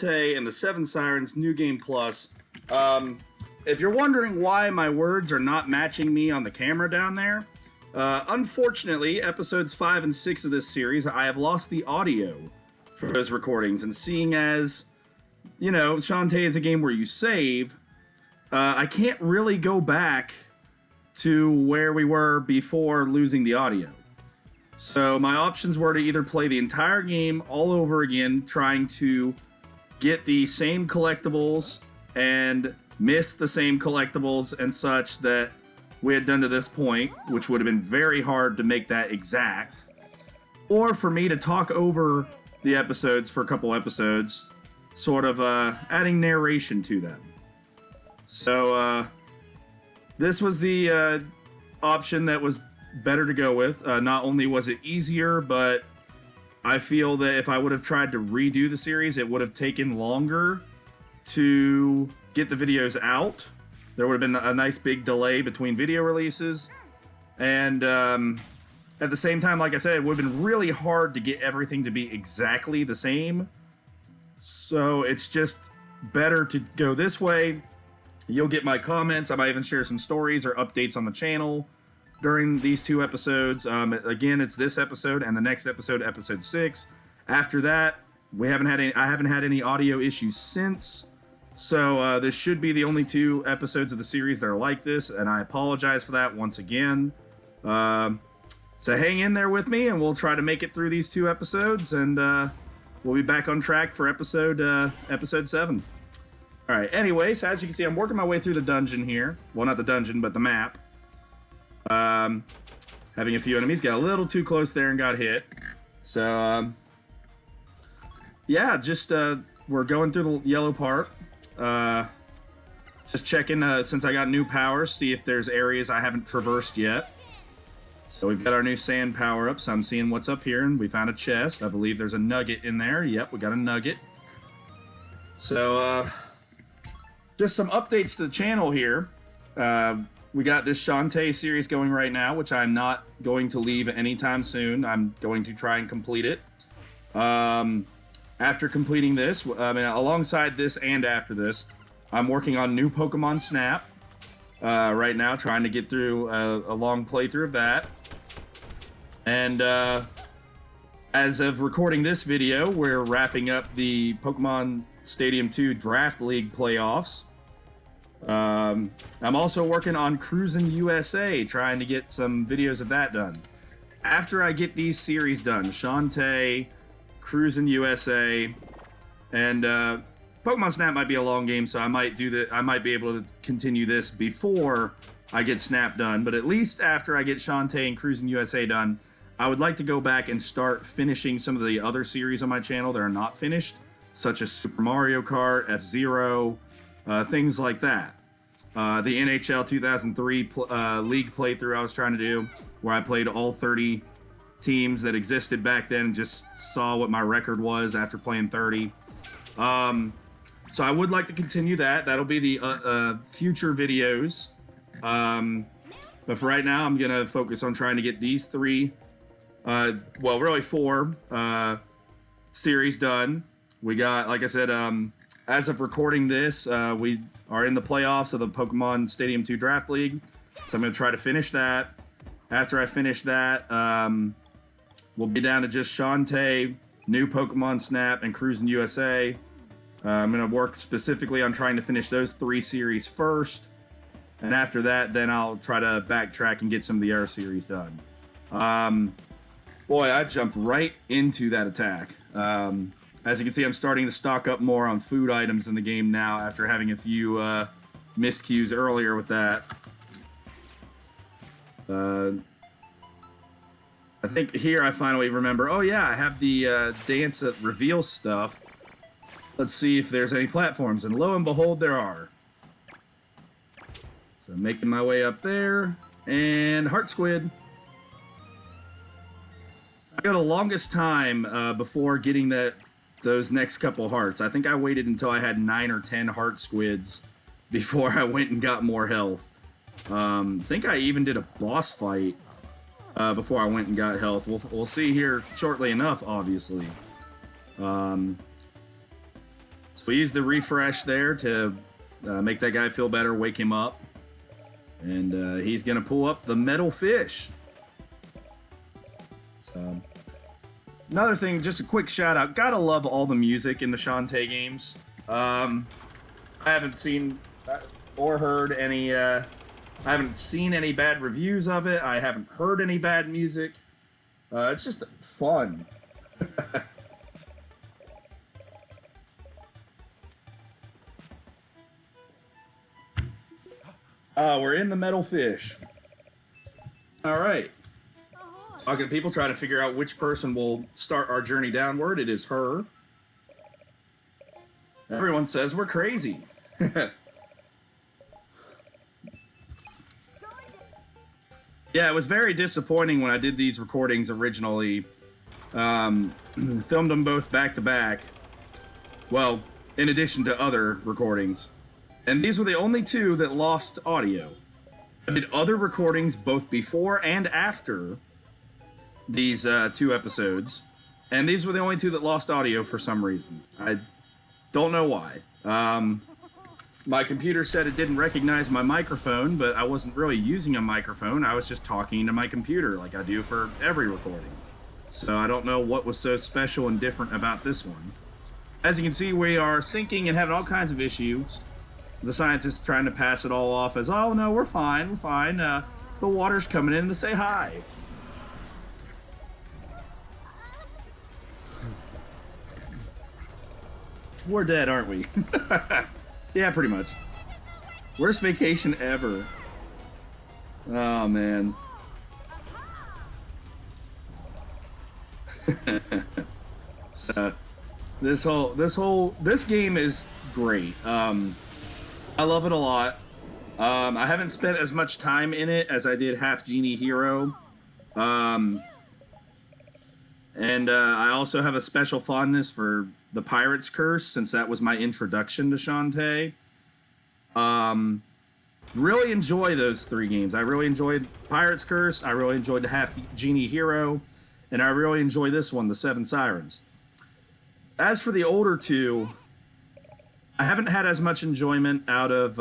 Shantae and the Seven Sirens New Game Plus. If you're wondering why my words are not matching me on the camera down there, unfortunately, episodes 5 and 6 of this series, I have lost the audio for those recordings. And seeing as, you know, Shantae is a game where you save, I can't really go back to where we were before losing the audio. So my options were to either play the entire game all over again, trying to get the same collectibles and miss the same collectibles and such that we had done to this point, which would have been very hard to make that exact, or for me to talk over the episodes for a couple episodes, sort of adding narration to them. So this was the option that was better to go with. Not only was it easier, but I feel that if I would have tried to redo the series, it would have taken longer to get the videos out. There would have been a nice big delay between video releases. And at the same time, like I said, it would have been really hard to get everything to be exactly the same. So it's just better to go this way. You'll get my comments. I might even share some stories or updates on the channel during these two episodes. Again, it's this episode and the next episode, episode 6. After that, I haven't had any audio issues since. So this should be the only 2 episodes of the series that are like this, and I apologize for that once again. So hang in there with me, and we'll try to make it through these 2 episodes, and we'll be back on track for episode 7. All right. Anyways, as you can see, I'm working my way through the dungeon here. Well, not the dungeon, but the map. Having a few enemies, got a little too close there and got hit. So, yeah, just we're going through the yellow part. Just checking since I got new powers, see if there's areas I haven't traversed yet. So we've got our new sand power up, so I'm seeing what's up here, and we found a chest. I believe there's a nugget in there. Yep, we got a nugget. So, just some updates to the channel here. We got this Shantae series going right now, which I'm not going to leave anytime soon. I'm going to try and complete it. After completing this, alongside this and after this, I'm working on new Pokemon Snap right now, trying to get through a long playthrough of that. And as of recording this video, we're wrapping up the Pokemon Stadium 2 Draft League playoffs. I'm also working on Cruisin' USA, trying to get some videos of that done. After I get these series done, Shantae, Cruisin' USA, and Pokemon Snap might be a long game, so I might be able to continue this before I get Snap done. But at least after I get Shantae and Cruisin' USA done, I would like to go back and start finishing some of the other series on my channel that are not finished, such as Super Mario Kart, F-Zero, things like that. The NHL 2003 league playthrough I was trying to do, where I played all 30 teams that existed back then and just saw what my record was after playing 30. So I would like to continue that. That'll be the future videos. But for right now, I'm going to focus on trying to get these 3, well, really 4 series done. We got, like I said, as of recording this, we are in the playoffs of the Pokemon Stadium 2 Draft League. So I'm going to try to finish that. After I finish that, we'll be down to just Shantae, new Pokemon Snap, and Cruisin' USA. I'm going to work specifically on trying to finish those 3 series first. And after that, then I'll try to backtrack and get some of the Air series done. Boy, I jumped right into that attack. As you can see, I'm starting to stock up more on food items in the game now after having a few miscues earlier with that. I think here I finally remember, oh yeah, I have the dance that reveals stuff. Let's see if there's any platforms, and lo and behold, there are. So I'm making my way up there, and Heart Squid. I got the longest time before getting those next couple hearts. I think I waited until I had 9 or 10 Heart Squids before I went and got more health. I think I even did a boss fight before I went and got health. We'll see here shortly enough, obviously. So we use the refresh there to make that guy feel better, wake him up. And he's going to pull up the metal fish. So, another thing, just a quick shout out. Gotta love all the music in the Shantae games. I haven't seen or heard any... I haven't seen any bad reviews of it. I haven't heard any bad music. It's just fun. We're in the metal fish. All right. Talking to people, trying to figure out which person will start our journey downward. It is her. Everyone says we're crazy. Yeah, it was very disappointing when I did these recordings originally. Filmed them both back to back. Well, in addition to other recordings. And these were the only two that lost audio. I did other recordings both before and after these two episodes. And these were the only two that lost audio for some reason. I don't know why. My computer said it didn't recognize my microphone, but I wasn't really using a microphone. I was just talking to my computer like I do for every recording. So I don't know what was so special and different about this one. As you can see, we are syncing and having all kinds of issues. The scientist's trying to pass it all off as, oh no, we're fine, we're fine. The water's coming in to say hi. We're dead, aren't we? Yeah, pretty much. Worst vacation ever. Oh, man. So, this game is great. I love it a lot. I haven't spent as much time in it as I did Half Genie Hero. And I also have a special fondness for The Pirate's Curse, since that was my introduction to Shantae. Really enjoy those three games. I really enjoyed Pirate's Curse, I really enjoyed the Half Genie Hero, and I really enjoy this one, the Seven Sirens. As for the older two, I haven't had as much enjoyment out of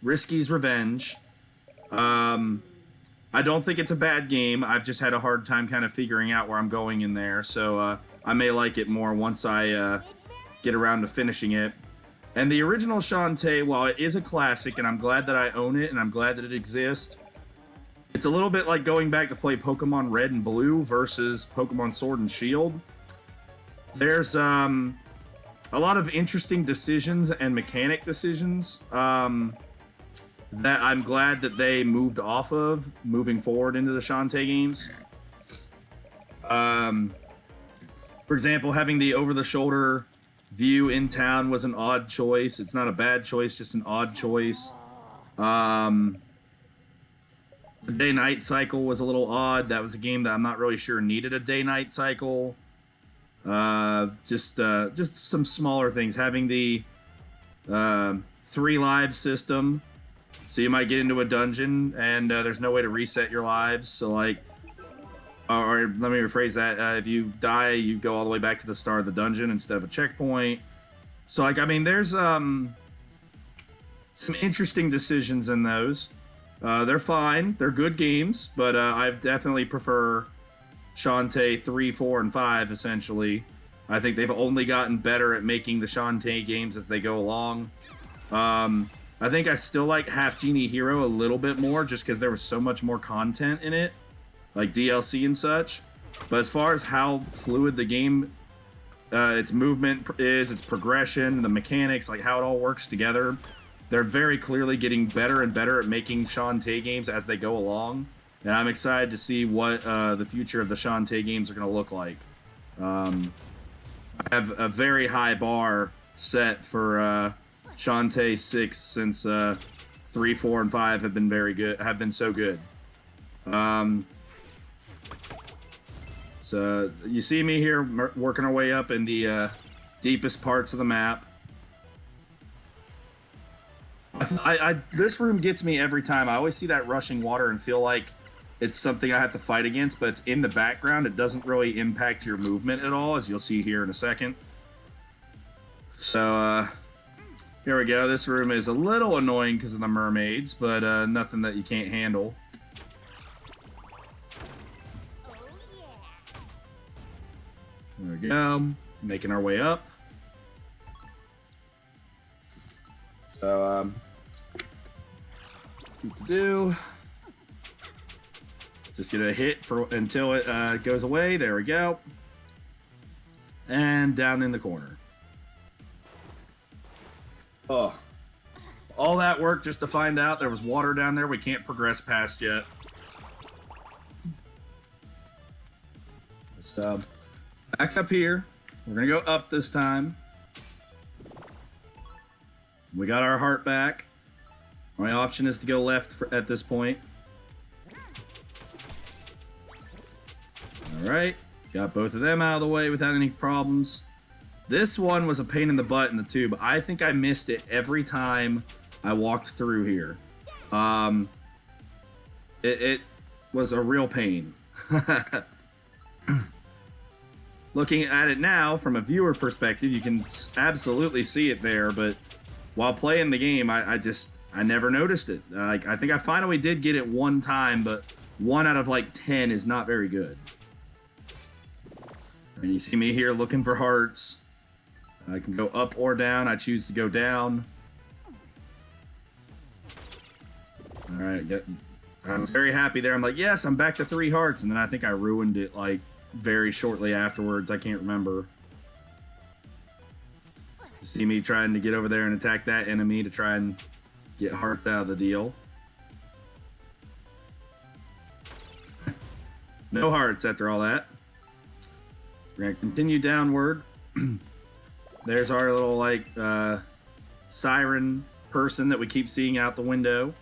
Risky's Revenge. I don't think it's a bad game. I've just had a hard time kind of figuring out where I'm going in there, so I may like it more once I get around to finishing it. And the original Shantae, while it is a classic, and I'm glad that I own it, and I'm glad that it exists, it's a little bit like going back to play Pokemon Red and Blue versus Pokemon Sword and Shield. There's a lot of interesting decisions and mechanic decisions that I'm glad that they moved off of moving forward into the Shantae games. For example, having the over-the-shoulder view in town was an odd choice. It's not a bad choice, just an odd choice. The day-night cycle was a little odd. That was a game that I'm not really sure needed a day-night cycle. Just some smaller things. Having the 3 live system, so you might get into a dungeon and there's no way to reset your lives. So like, or let me rephrase that. If you die, you go all the way back to the start of the dungeon instead of a checkpoint. So like, I mean, there's some interesting decisions in those. They're fine. They're good games, but I definitely prefer Shantae 3, 4, and 5, essentially. I think they've only gotten better at making the Shantae games as they go along. I think I still like Half Genie Hero a little bit more, just because there was so much more content in it, like DLC and such. But as far as how fluid the game, its movement is, its progression, the mechanics, like how it all works together, they're very clearly getting better and better at making Shantae games as they go along. And I'm excited to see what the future of the Shantae games are going to look like. I have a very high bar set for Shantae 6 since 3, 4, and 5 have been very good. Have been so good. So you see me here working our way up in the deepest parts of the map. This room gets me every time. I always see that rushing water and feel like it's something I have to fight against, but it's in the background. It doesn't really impact your movement at all, as you'll see here in a second. So, here we go. This room is a little annoying because of the mermaids, but nothing that you can't handle. There we go. Making our way up. So, what to do? Just gonna hit for until it goes away. There we go. And down in the corner. Oh, all that work just to find out there was water down there we can't progress past yet. So, back up here. We're gonna go up this time. We got our heart back. My option is to go left at this point. Alright, got both of them out of the way without any problems. This one was a pain in the butt in the tube. I think I missed it every time I walked through here. It was a real pain. Looking at it now from a viewer perspective, you can absolutely see it there, but while playing the game, I never noticed it. I think I finally did get it one time, but 1 out of like 10 is not very good. And you see me here looking for hearts. I can go up or down. I choose to go down. Alright, I was very happy there. I'm like, yes, I'm back to 3 hearts. And then I think I ruined it like very shortly afterwards. I can't remember. You see me trying to get over there and attack that enemy to try and get hearts out of the deal. No hearts after all that. We're going to continue downward. There's our little, like, siren person that we keep seeing out the window.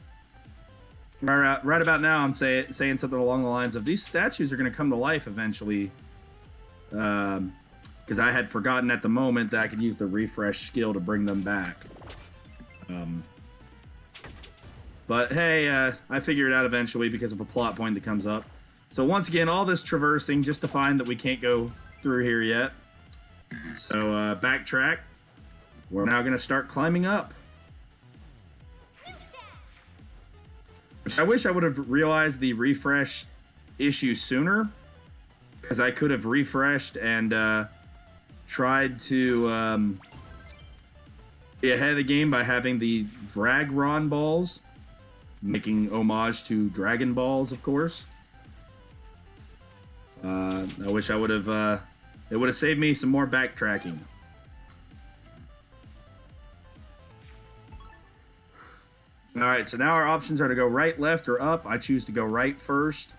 Right about now, I'm saying something along the lines of, these statues are going to come to life eventually. Because I had forgotten at the moment that I could use the refresh skill to bring them back. But hey, I figured it out eventually because of a plot point that comes up. So once again, all this traversing just to find that we can't go through here yet. So backtrack. We're now going to start climbing up. Which I wish I would have realized the refresh issue sooner. Because I could have refreshed and tried to be ahead of the game by having the Dagron Balls. Making homage to Dragon Balls, of course. I wish I would have... it would have saved me some more backtracking. Alright, so now our options are to go right, left, or up. I choose to go right first.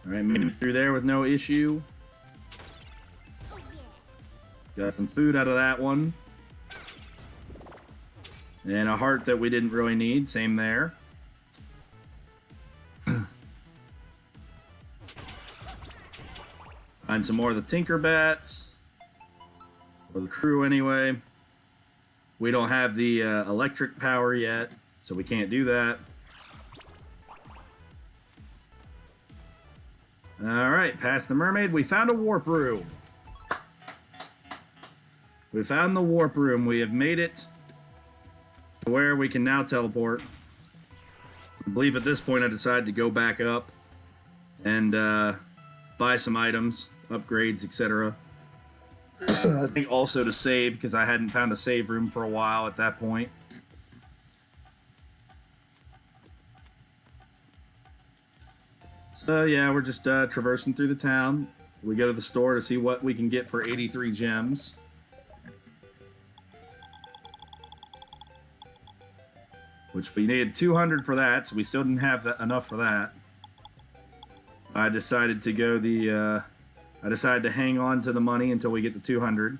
Alright, made it through there with no issue. Got some food out of that one. And a heart that we didn't really need. Same there. Find some more of the Tinker Bats. Or the crew, anyway. We don't have the electric power yet, so we can't do that. Alright, past the mermaid. We found a warp room. We found the warp room. We have made it to where we can now teleport. I believe at this point I decided to go back up and buy some items, upgrades, etc. I think also to save, because I hadn't found a save room for a while at that point. So yeah, we're just traversing through the town. We go to the store to see what we can get for 83 gems. Which we needed 200 for that, so we still didn't have enough for that. I decided to go I decided to hang on to the money until we get the 200.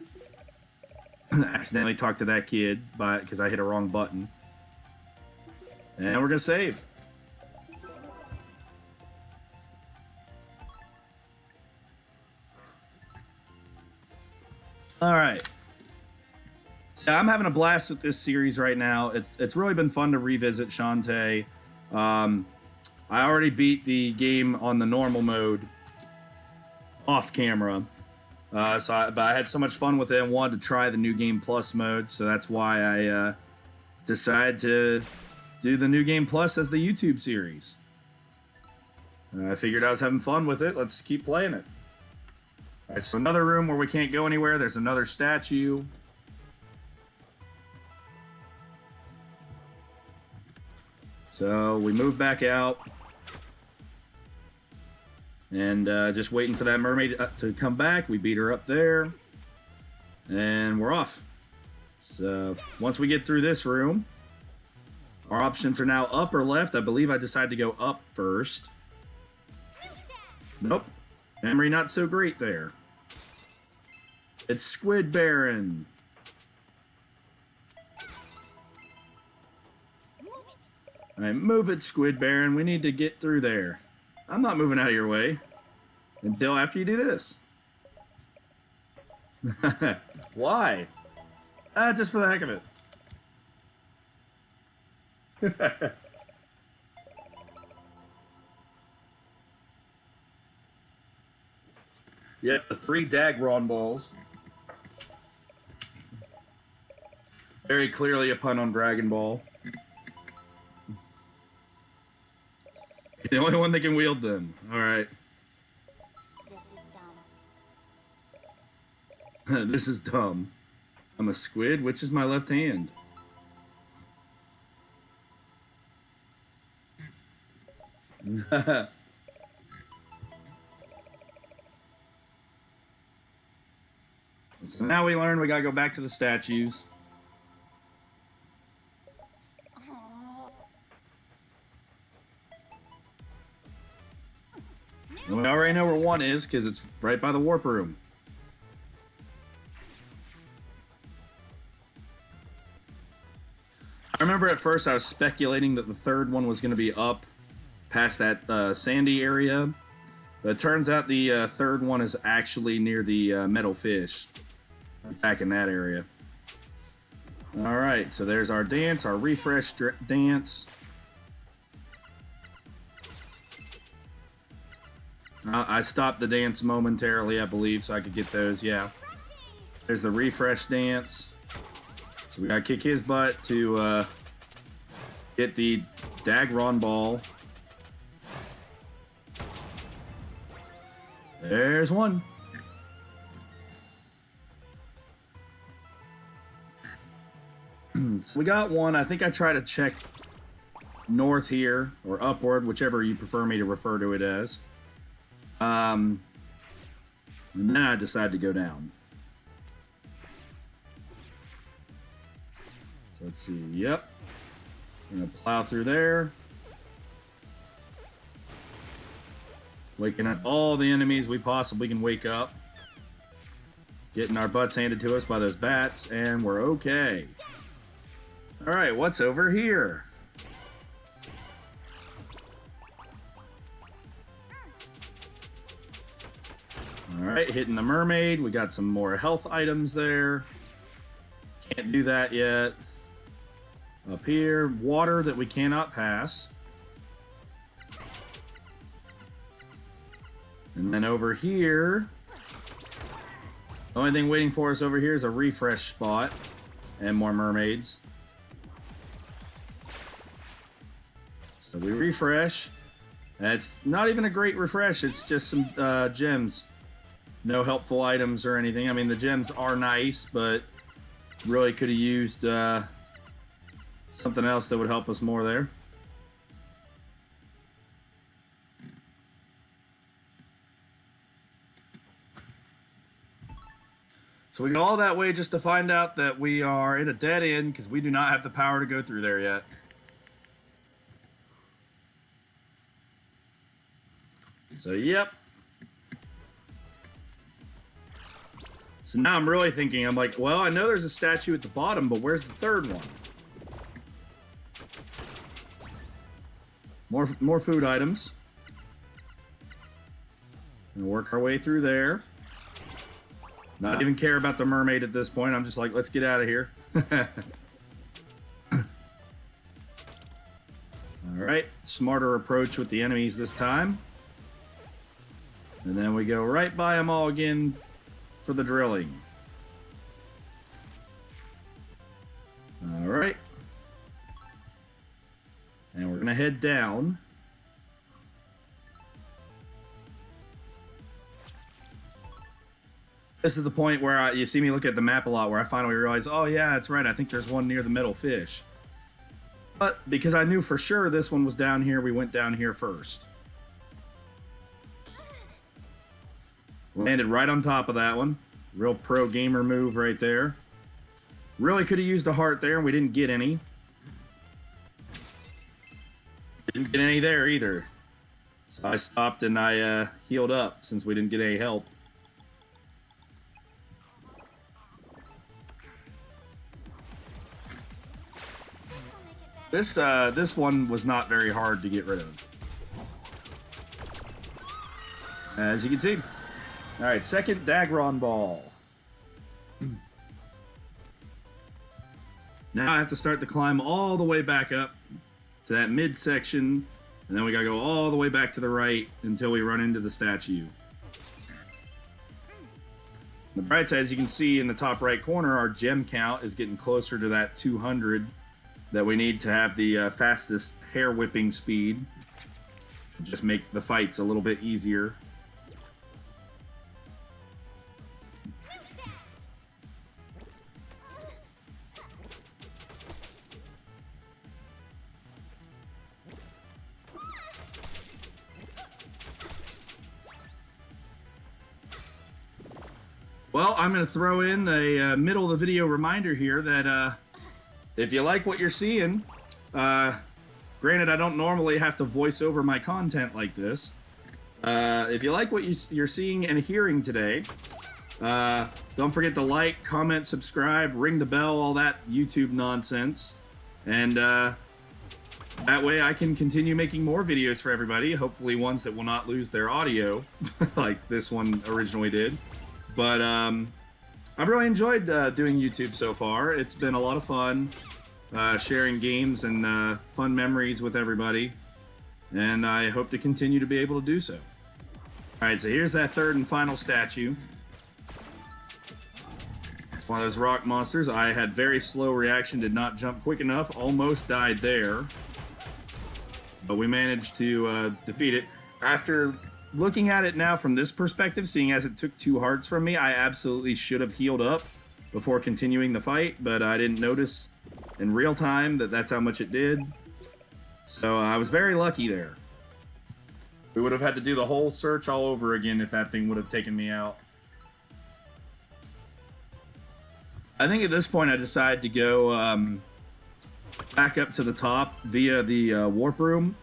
Accidentally talked to that kid because I hit a wrong button. And we're gonna save. Alright. So I'm having a blast with this series right now. It's really been fun to revisit Shantae. I already beat the game on the normal mode off camera. But I had so much fun with it and wanted to try the New Game Plus mode, so that's why I decided to do the New Game Plus as the YouTube series. I figured I was having fun with it. Let's keep playing it. All right, so another room where we can't go anywhere. There's another statue. So we move back out. And just waiting for that mermaid to come back. We beat her up there. And we're off. So once we get through this room, our options are now up or left. I believe I decided to go up first. Nope. Memory not so great there. It's Squid Baron. Alright, move it, Squid Baron. We need to get through there. I'm not moving out of your way until after you do this. Why? Just for the heck of it. Yeah, the 3 Dagron Balls. Very clearly a pun on Dragon Ball. The only one that can wield them. Alright. This is dumb. This is dumb. I'm a squid. Which is my left hand? So now we learn we gotta go back to the statues. And we already know where 1 is because it's right by the warp room. I remember at first I was speculating that the 3rd one was going to be up past that sandy area. But it turns out the 3rd one is actually near the metal fish. Back in that area. Alright, so there's our dance, our refresh dance. I stopped the dance momentarily, I believe, so I could get those, yeah. There's the refresh dance. So we gotta kick his butt to get the Dagron Ball. There's 1. So we got 1. I think I try to check north here, or upward, whichever you prefer me to refer to it as. And then I decide to go down. So let's see. Yep. I'm gonna plow through there. Waking up all the enemies we possibly can wake up. Getting our butts handed to us by those bats, and we're okay. Alright, what's over here? Alright, hitting the mermaid. We got some more health items there. Can't do that yet. Up here, water that we cannot pass. And then over here, the only thing waiting for us over here is a refresh spot and more mermaids. So we refresh. It's not even a great refresh, it's just some gems. No helpful items or anything. I mean, the gems are nice, but really could have used something else that would help us more there. So we go all that way just to find out that we are in a dead end because we do not have the power to go through there yet. So, yep. So now I'm really thinking, I'm like, well, I know there's a statue at the bottom, but where's the 3rd one? More food items. Gonna work our way through there. Not even care about the mermaid at this point. I'm just like, let's get out of here. Alright, smarter approach with the enemies this time. And then we go right by them all again for the drilling. All right. And we're going to head down. This is the point where you see me look at the map a lot, where I finally realize, oh yeah, that's right, I think there's one near the metal fish. But because I knew for sure this one was down here, we went down here first. Landed right on top of that one. Real pro gamer move right there. Really could have used a heart there, and we didn't get any. Didn't get any there either. So I stopped and I healed up since we didn't get any help. This one was not very hard to get rid of. As you can see. Alright, second Dagron Ball. Now I have to start the climb all the way back up to that midsection, and then we gotta go all the way back to the right until we run into the statue. The bright side, as you can see in the top right corner, our gem count is getting closer to that 200 that we need to have the fastest hair whipping speed. Just make the fights a little bit easier. Well, I'm going to throw in a middle of the video reminder here that if you like what you're seeing, granted I don't normally have to voice over my content like this, if you like what you're seeing and hearing today, don't forget to like, comment, subscribe, ring the bell, all that YouTube nonsense, and that way I can continue making more videos for everybody, hopefully ones that will not lose their audio, like this one originally did. But I've really enjoyed doing YouTube so far. It's been a lot of fun sharing games and fun memories with everybody. And I hope to continue to be able to do so. Alright, so here's that third and final statue. It's one of those rock monsters. I had very slow reaction, did not jump quick enough, almost died there. But we managed to defeat it. After looking at it now from this perspective, seeing as it took 2 hearts from me, I absolutely should have healed up before continuing the fight, but I didn't notice in real time that that's how much it did. So I was very lucky there. We would have had to do the whole search all over again if that thing would have taken me out. I think at this point I decided to go back up to the top via the warp room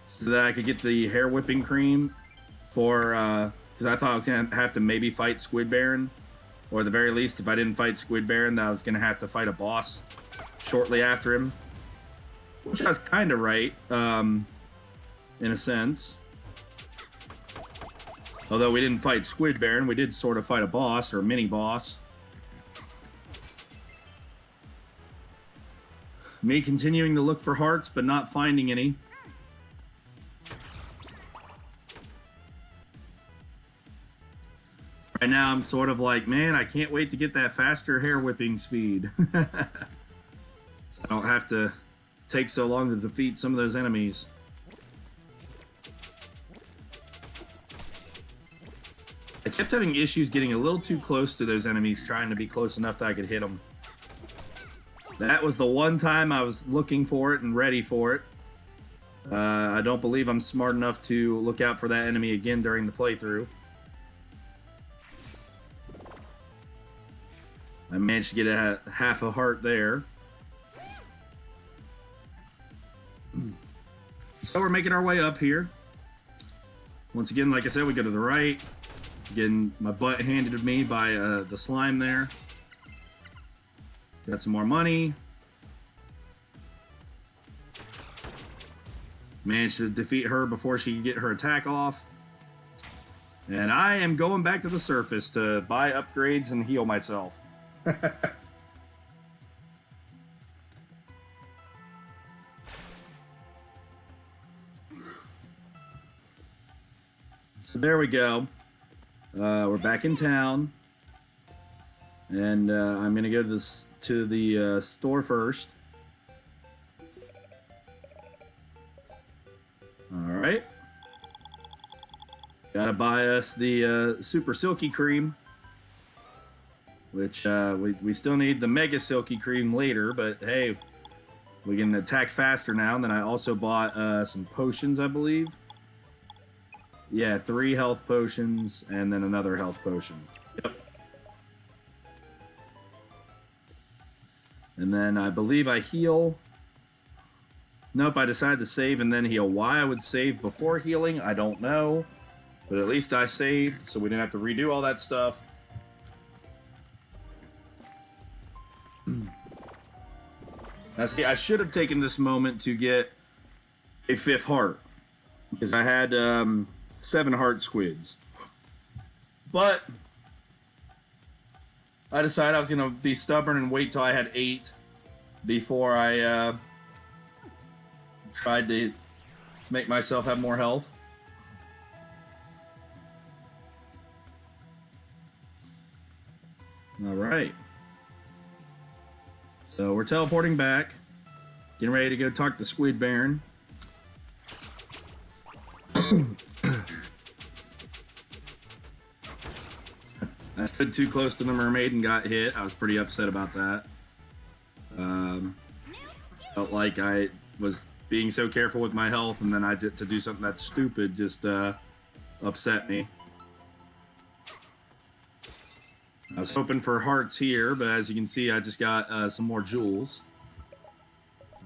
so that I could get the hair whipping cream for, because I thought I was going to have to maybe fight Squid Baron, or at the very least, if I didn't fight Squid Baron, that I was going to have to fight a boss shortly after him. Which I was kind of right, in a sense. Although we didn't fight Squid Baron, we did sort of fight a boss, or a mini-boss. Me continuing to look for hearts, but not finding any. Right now I'm sort of like, man, I can't wait to get that faster hair whipping speed. So I don't have to take so long to defeat some of those enemies. I kept having issues getting a little too close to those enemies, trying to be close enough that I could hit them. That was the one time I was looking for it and ready for it. I don't believe I'm smart enough to look out for that enemy again during the playthrough. I managed to get a half a heart there. So we're making our way up here. Once again, like I said, we go to the right. Getting my butt handed to me by the slime there. Got some more money. Managed to defeat her before she could get her attack off. And I am going back to the surface to buy upgrades and heal myself. So there we go. We're back in town. And I'm gonna go to the store first. All right. Gotta buy us the Super Silky Cream, which we still need the Mega Silky Cream later, but hey, we can attack faster now. And then I also bought some potions, I believe. Yeah, 3 health potions and then another health potion. Yep. And then I believe I heal. Nope, I decided to save and then heal. Why I would save before healing, I don't know. But at least I saved, so we didn't have to redo all that stuff. Now see, I should have taken this moment to get a 5th heart. Because I had 7 heart squids. But I decided I was going to be stubborn and wait till I had 8 before I tried to make myself have more health. All right. So we're teleporting back. Getting ready to go talk to Squid Baron. I stood too close to the mermaid and got hit. I was pretty upset about that. Felt like I was being so careful with my health, and then I did to do something that's stupid just upset me. I was hoping for hearts here, but as you can see, I just got some more jewels.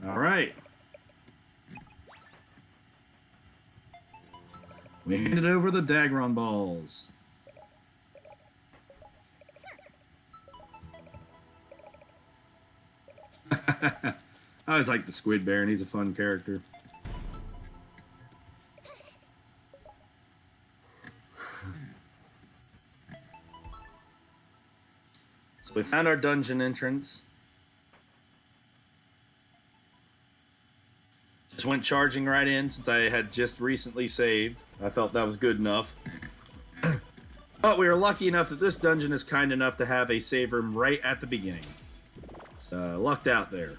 All right. We handed over the Dagron Balls. I always like the Squid Baron. He's a fun character. So we found our dungeon entrance. Just went charging right in since I had just recently saved. I felt that was good enough. But we were lucky enough that this dungeon is kind enough to have a save room right at the beginning. So, lucked out there.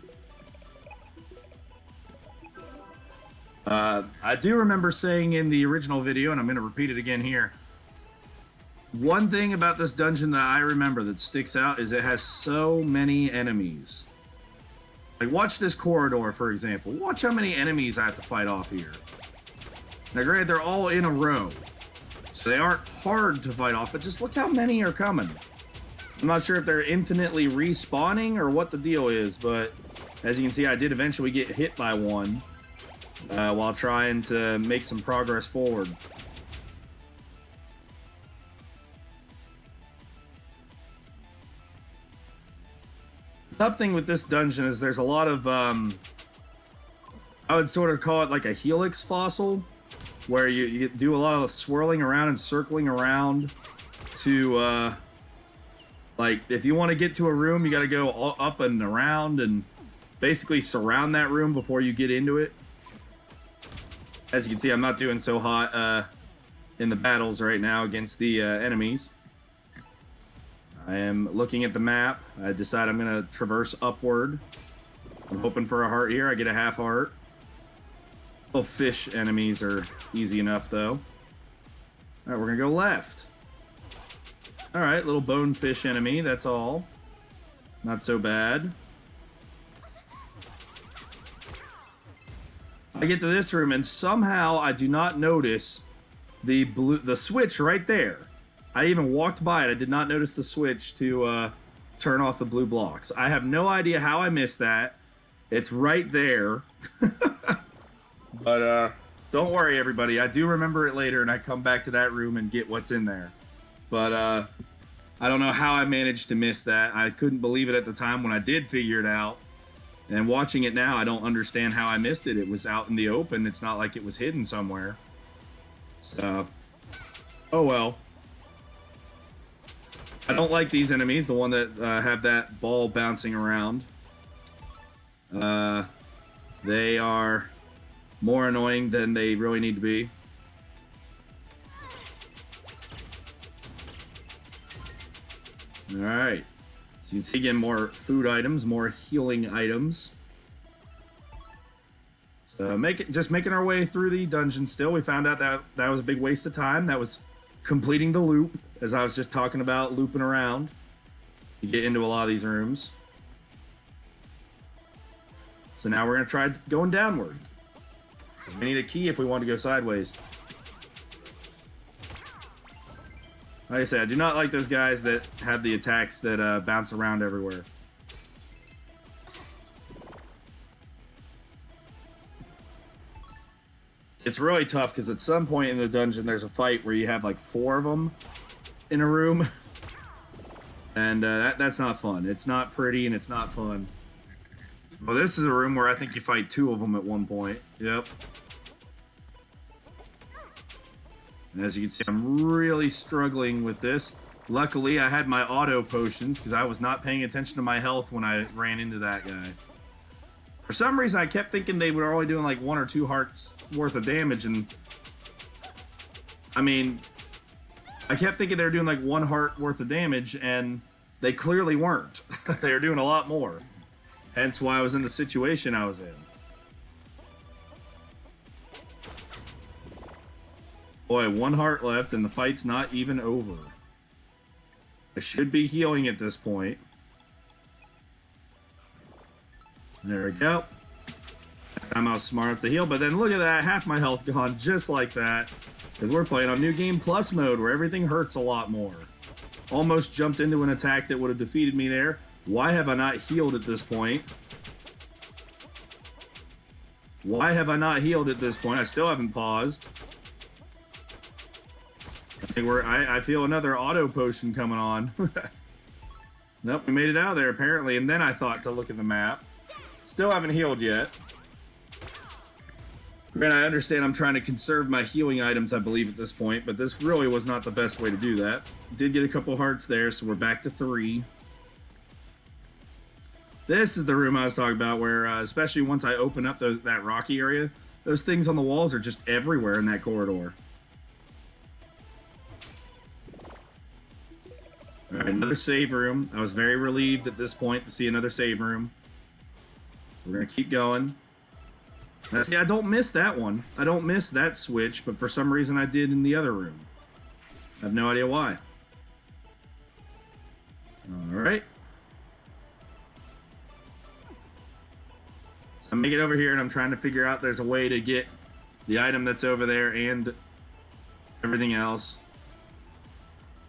I do remember saying in the original video, and I'm going to repeat it again here. One thing about this dungeon that I remember that sticks out is it has so many enemies. Like, watch this corridor, for example. Watch how many enemies I have to fight off here. Now, granted, they're all in a row. So they aren't hard to fight off, but just look how many are coming. I'm not sure if they're infinitely respawning or what the deal is, but as you can see, I did eventually get hit by one while trying to make some progress forward. The tough thing with this dungeon is there's a lot of, I would sort of call it like a helix fossil, where you do a lot of swirling around and circling around to, like, if you want to get to a room, you got to go all up and around and basically surround that room before you get into it. As you can see, I'm not doing so hot in the battles right now against the enemies. I am looking at the map. I decide I'm going to traverse upward. I'm hoping for a heart here. I get a half heart. Little fish enemies are easy enough, though. All right, we're going to go left. All right, little bonefish enemy, that's all. Not so bad. I get to this room, and somehow I do not notice the switch right there. I even walked by it. I did not notice the switch to turn off the blue blocks. I have no idea how I missed that. It's right there. But don't worry, everybody. I do remember it later, and I come back to that room and get what's in there. But I don't know how I managed to miss that. I couldn't believe it at the time when I did figure it out. And watching it now, I don't understand how I missed it. It was out in the open. It's not like it was hidden somewhere. So, oh well. I don't like these enemies, the one that have that ball bouncing around. They are more annoying than they really need to be. Alright. So you can see again more food items, more healing items. So just making our way through the dungeon still. We found out that that was a big waste of time. That was completing the loop, as I was just talking about looping around to get into a lot of these rooms. So now we're going to try going downward. We need a key if we want to go sideways. Like I said, I do not like those guys that have the attacks that bounce around everywhere. It's really tough because at some point in the dungeon there's a fight where you have like 4 of them in a room. And that's not fun. It's not pretty and it's not fun. Well, this is a room where I think you fight 2 of them at one point. Yep. And as you can see, I'm really struggling with this. Luckily, I had my auto potions because I was not paying attention to my health when I ran into that guy. For some reason, I kept thinking they were only doing like 1 or 2 hearts worth of damage, and I mean, I kept thinking they were doing like 1 heart worth of damage, and they clearly weren't. They were doing a lot more. Hence why I was in the situation I was in. Boy, 1 heart left, and the fight's not even over. I should be healing at this point. There we go. I'm out smart enough to heal, but then look at that, half my health gone just like that. Because we're playing on New Game Plus mode where everything hurts a lot more. Almost jumped into an attack that would have defeated me there. Why have I not healed at this point? Why have I not healed at this point? I still haven't paused. I think I feel another auto potion coming on. Nope, we made it out of there apparently, and then I thought to look at the map. Still haven't healed yet. Granted, I understand I'm trying to conserve my healing items, I believe, at this point, but this really was not the best way to do that. Did get a couple hearts there, so we're back to 3. This is the room I was talking about where, especially once I open up that rocky area, those things on the walls are just everywhere in that corridor. Alright, another save room. I was very relieved at this point to see another save room. So we're going to keep going. Now, see, I don't miss that one. I don't miss that switch, but for some reason I did in the other room. I have no idea why. Alright. So I'm making it over here and I'm trying to figure out there's a way to get the item that's over there and everything else.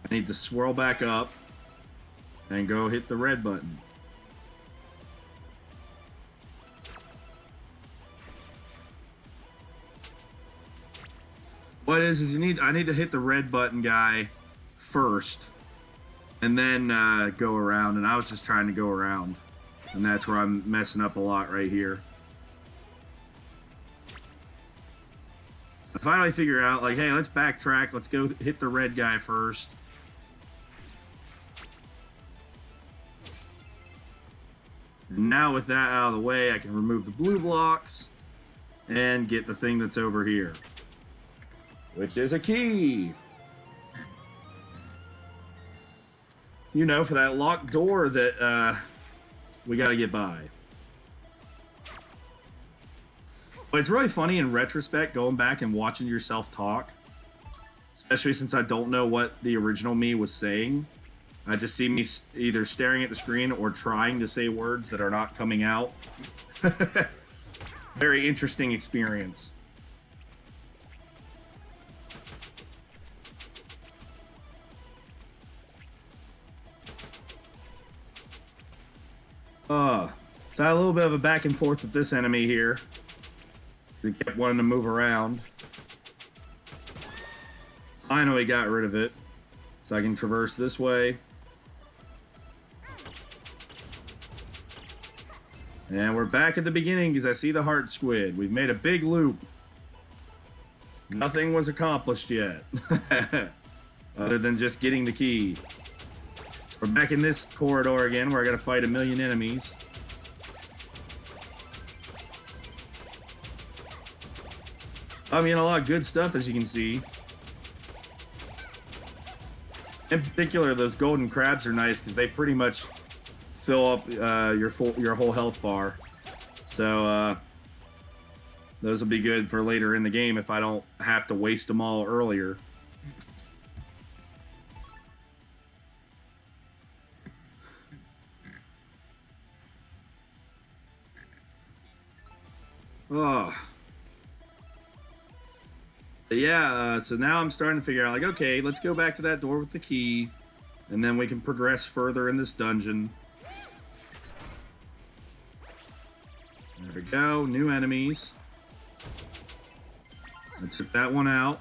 I need to swirl back up and go hit the red button. What is I need to hit the red button guy first and then go around, and I was just trying to go around, and that's where I'm messing up a lot right here. I finally figure out, like, hey, let's backtrack, let's go hit the red guy first. And now with that out of the way, I can remove the blue blocks and get the thing that's over here, which is a key. You know, for that locked door that we gotta get by. But it's really funny in retrospect, going back and watching yourself talk, especially since I don't know what the original me was saying. I just see me either staring at the screen or trying to say words that are not coming out. Very interesting experience. So I had a little bit of a back and forth with this enemy here. He kept wanting to move around. Finally got rid of it. So I can traverse this way. And we're back at the beginning because I see the heart squid. We've made a big loop. Nothing was accomplished yet. Other than just getting the key. So we're back in this corridor again where I gotta fight 1,000,000 enemies. I mean, a lot of good stuff, as you can see. In particular, those golden crabs are nice because they pretty much fill up your whole health bar. So those will be good for later in the game if I don't have to waste them all earlier. Oh. But yeah, so now I'm starting to figure out, like, okay, let's go back to that door with the key, and then we can progress further in this dungeon. There we go, new enemies. I took that one out.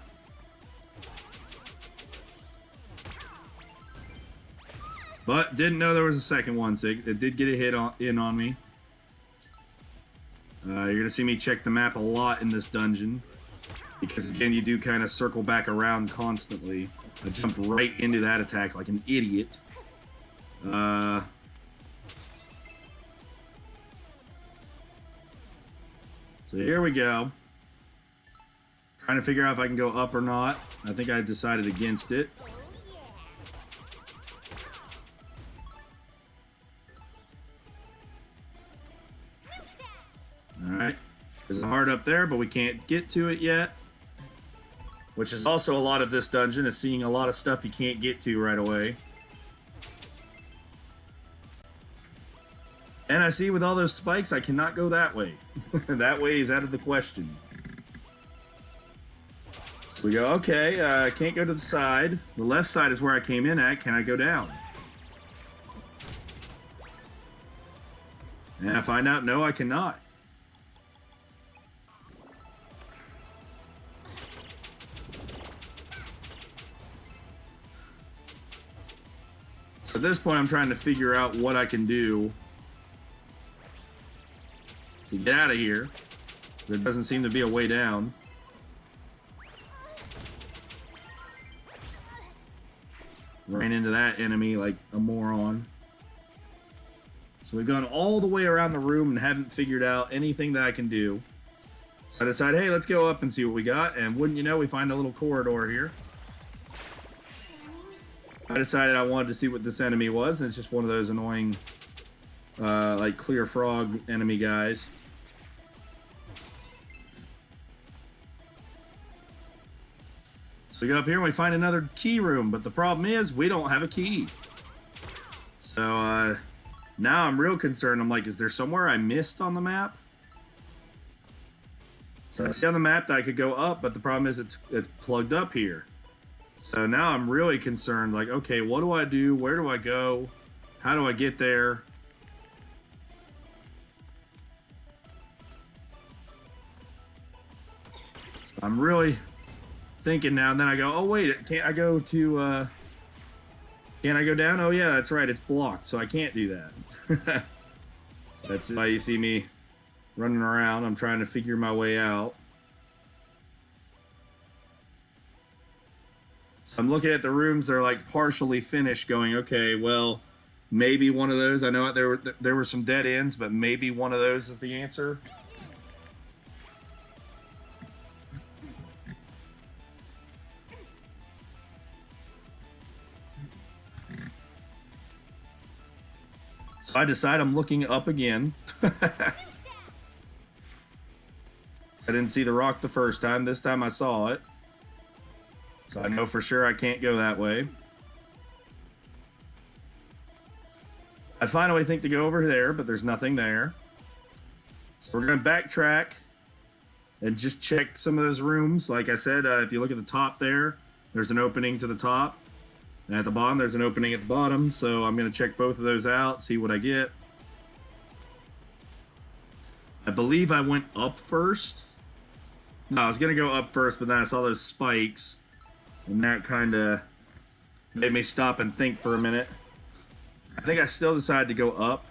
But didn't know there was a second one, so it did get a hit in on me. You're going to see me check the map a lot in this dungeon. Because again, you do kind of circle back around constantly. I jumped right into that attack like an idiot. So here we go. Trying to figure out if I can go up or not. I think I decided against it. Alright. There's a heart up there, but we can't get to it yet. Which is also a lot of this dungeon, is seeing a lot of stuff you can't get to right away. And I see with all those spikes, I cannot go that way. That way is out of the question. So we go, okay, I can't go to the side. The left side is where I came in at. Can I go down? And I find out, no, I cannot. So at this point, I'm trying to figure out what I can do to get out of here. There doesn't seem to be a way down. Ran into that enemy like a moron. So we've gone all the way around the room and haven't figured out anything that I can do. So I decided, hey, let's go up and see what we got. And wouldn't you know, we find a little corridor here. I decided I wanted to see what this enemy was, and it's just one of those annoying, like, clear frog enemy guys. So we go up here and we find another key room, but the problem is we don't have a key. So now I'm real concerned. I'm like, is there somewhere I missed on the map? So I see on the map that I could go up, but the problem is it's plugged up here. So now I'm really concerned, like, okay, what do I do? Where do I go? How do I get there? I'm really thinking now, and then I go, oh wait, can't I go to, can't I go down? Oh yeah, that's right, it's blocked, so I can't do that. So that's why you see me running around. I'm trying to figure my way out. So I'm looking at the rooms, they're like partially finished, going, okay, well, maybe one of those, I know there were some dead ends, but maybe one of those is the answer. So I decide I'm looking up again. I didn't see the rock the first time. This time I saw it. So I know for sure I can't go that way. I finally think to go over there, but there's nothing there. So we're going to backtrack and just check some of those rooms. Like I said, if you look at the top there, there's an opening to the top. And at the bottom, there's an opening at the bottom. So I'm going to check both of those out, see what I get. I believe I went up first. No, I was going to go up first, but then I saw those spikes. And that kind of made me stop and think for a minute. I think I still decided to go up.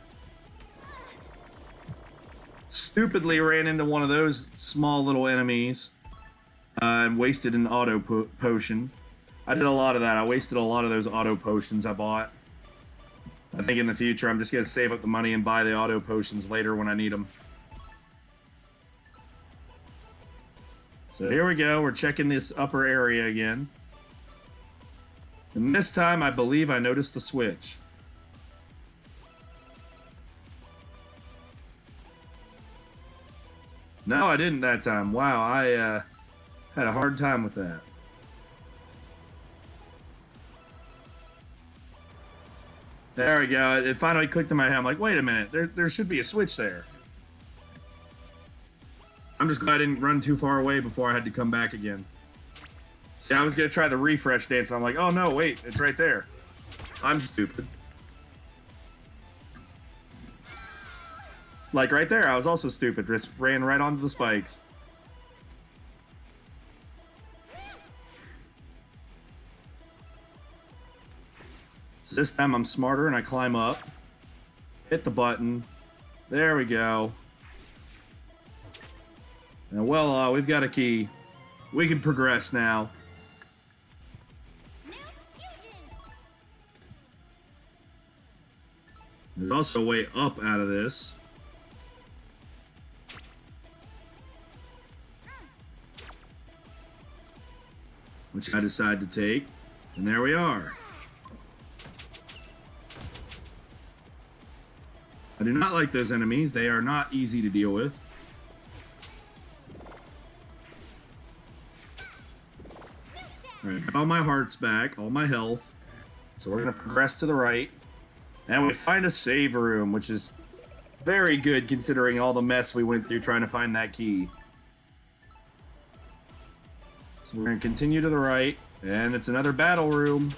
Stupidly ran into one of those small little enemies. And wasted an auto potion. I did a lot of that. I wasted a lot of those auto potions I bought. I think in the future I'm just going to save up the money and buy the auto potions later when I need them. So here we go. We're checking this upper area again. And this time, I believe I noticed the switch. No, I didn't that time. Wow, I had a hard time with that. There we go. It finally clicked in my head. I'm like, wait a minute. There should be a switch there. I'm just glad I didn't run too far away before I had to come back again. See, I was going to try the refresh dance. And I'm like, oh no, wait. It's right there. I'm stupid. Like right there, I was also stupid. Just ran right onto the spikes. So this time I'm smarter and I climb up. Hit the button. There we go. And well, we've got a key. We can progress now. There's also a way up out of this. Which I decide to take. And there we are. I do not like those enemies. They are not easy to deal with. Alright, all my heart's back, all my health. So we're going to progress to the right. And we find a save room, which is very good considering all the mess we went through trying to find that key. So we're going to continue to the right. And it's another battle room.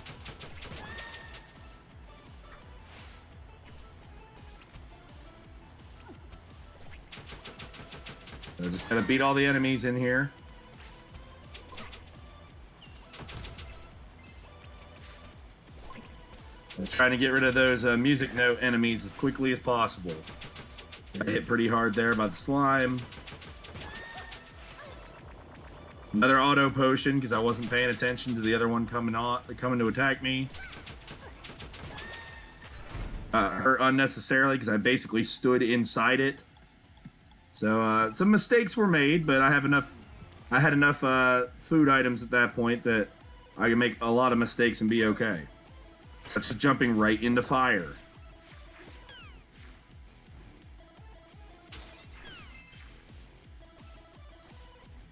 So just gotta beat all the enemies in here. I was trying to get rid of those music note enemies as quickly as possible. I hit pretty hard there by the slime. Another auto potion because I wasn't paying attention to the other one coming to attack me. Hurt unnecessarily because I basically stood inside it. So some mistakes were made, but I had enough food items at that point that I can make a lot of mistakes and be okay. Such as jumping right into fire.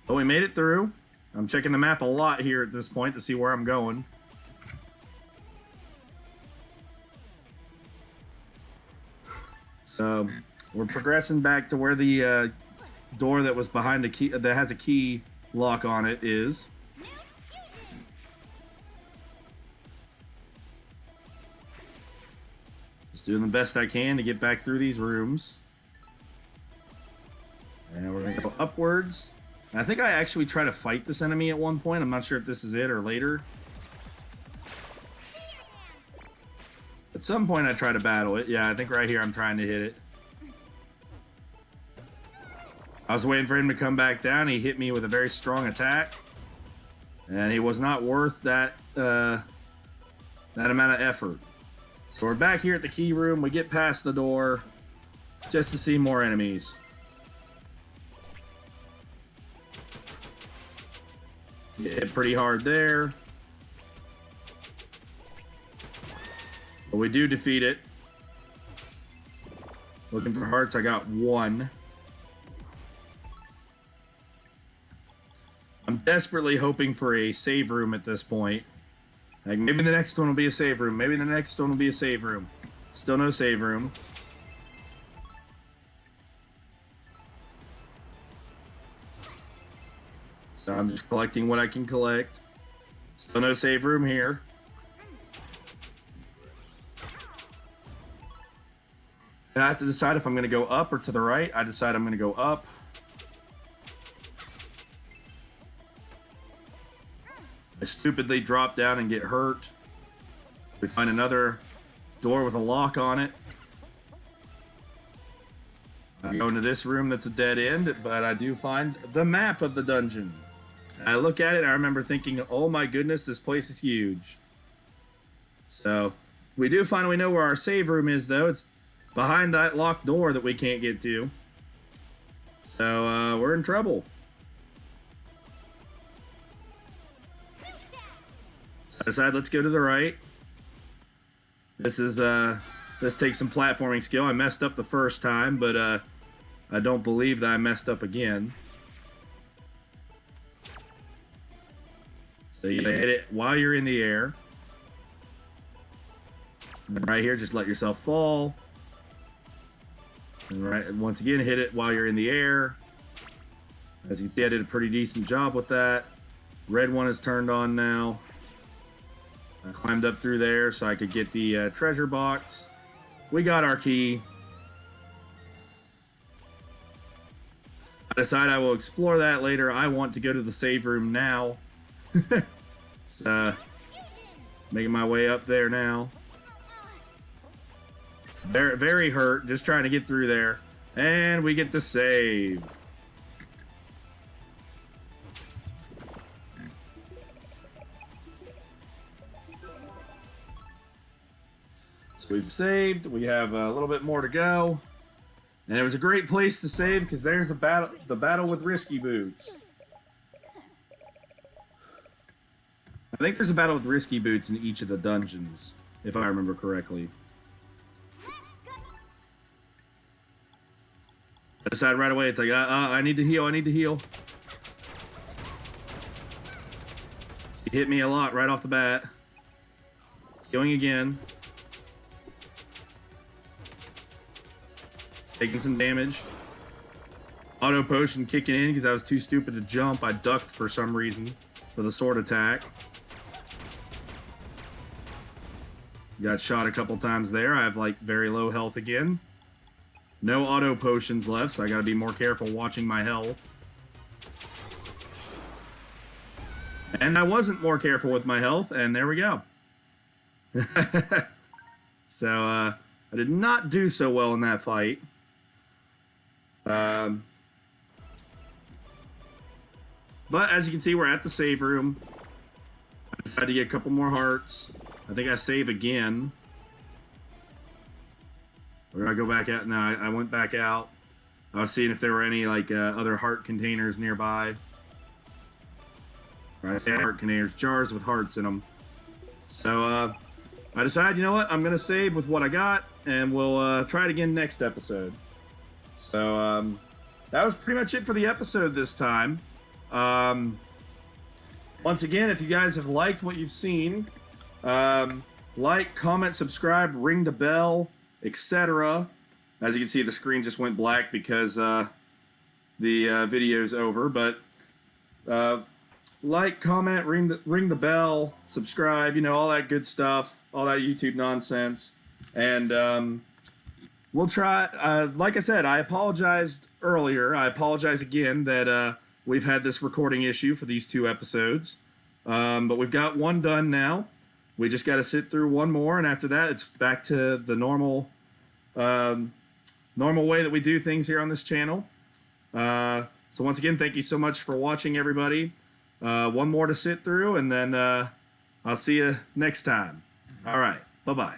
But we made it through. I'm checking the map a lot here at this point to see where I'm going. So we're progressing back to where the door that was behind a key that has a key lock on it is. Just doing the best I can to get back through these rooms. And we're gonna go upwards. And I think I actually try to fight this enemy at one point. I'm not sure if this is it or later. At some point I try to battle it. Yeah, I think right here I'm trying to hit it. I was waiting for him to come back down. He hit me with a very strong attack. And he was not worth that that amount of effort. So we're back here at the key room. We get past the door just to see more enemies. Get hit pretty hard there. But we do defeat it. Looking for hearts, I got one. I'm desperately hoping for a save room at this point. Like, maybe the next one will be a save room. Maybe the next one will be a save room. Still no save room. So I'm just collecting what I can collect. Still no save room here. And I have to decide if I'm going to go up or to the right. I decide I'm going to go up. I stupidly drop down and get hurt. We find another door with a lock on it. I go into this room that's a dead end, but I do find the map of the dungeon. I look at it and I remember thinking, oh my goodness, this place is huge. So, we do finally know where our save room is, though. It's behind that locked door that we can't get to. So, we're in trouble. So I decided let's go to the right. This takes some platforming skill. I messed up the first time, but I don't believe that I messed up again. So you hit it while you're in the air. And right here, just let yourself fall. And right, once again, hit it while you're in the air. As you can see, I did a pretty decent job with that. Red one is turned on now. I climbed up through there so I could get the treasure box. We got our key. I decide I will explore that later. I want to go to the save room now. So, making my way up there now. Very, very hurt. Just trying to get through there. And we get to save. So we've saved. We have a little bit more to go. And it was a great place to save because there's the battle with Risky Boots. I think there's a battle with Risky Boots in each of the dungeons, if I remember correctly. I decided right away, it's like, I need to heal, I need to heal. He hit me a lot right off the bat. Going again. Taking some damage. Auto potion kicking in because I was too stupid to jump. I ducked for some reason for the sword attack. Got shot a couple times there. I have like very low health again. No auto potions left, so I gotta be more careful watching my health. And I wasn't more careful with my health, and there we go. So, I did not do so well in that fight. But as you can see, we're at the save room. I decided to get a couple more hearts. I think I save again. Or did I go back out? No, I went back out. I was seeing if there were any like other heart containers nearby. Or I say heart containers, jars with hearts in them. So I decided, you know what? I'm gonna save with what I got, and we'll try it again next episode. So that was pretty much it for the episode this time. Once again, if you guys have liked what you've seen, like, comment, subscribe, ring the bell, etc. As you can see, the screen just went black because the video's over. But like, comment, ring the bell, subscribe, you know, all that good stuff, all that YouTube nonsense. And we'll try, like I said, I apologized earlier. I apologize again that we've had this recording issue for these 2 episodes. But we've got one done now. We just got to sit through one more, and after that, it's back to the normal way that we do things here on this channel. So once again, thank you so much for watching, everybody. One more to sit through, and then I'll see you next time. All right, bye-bye.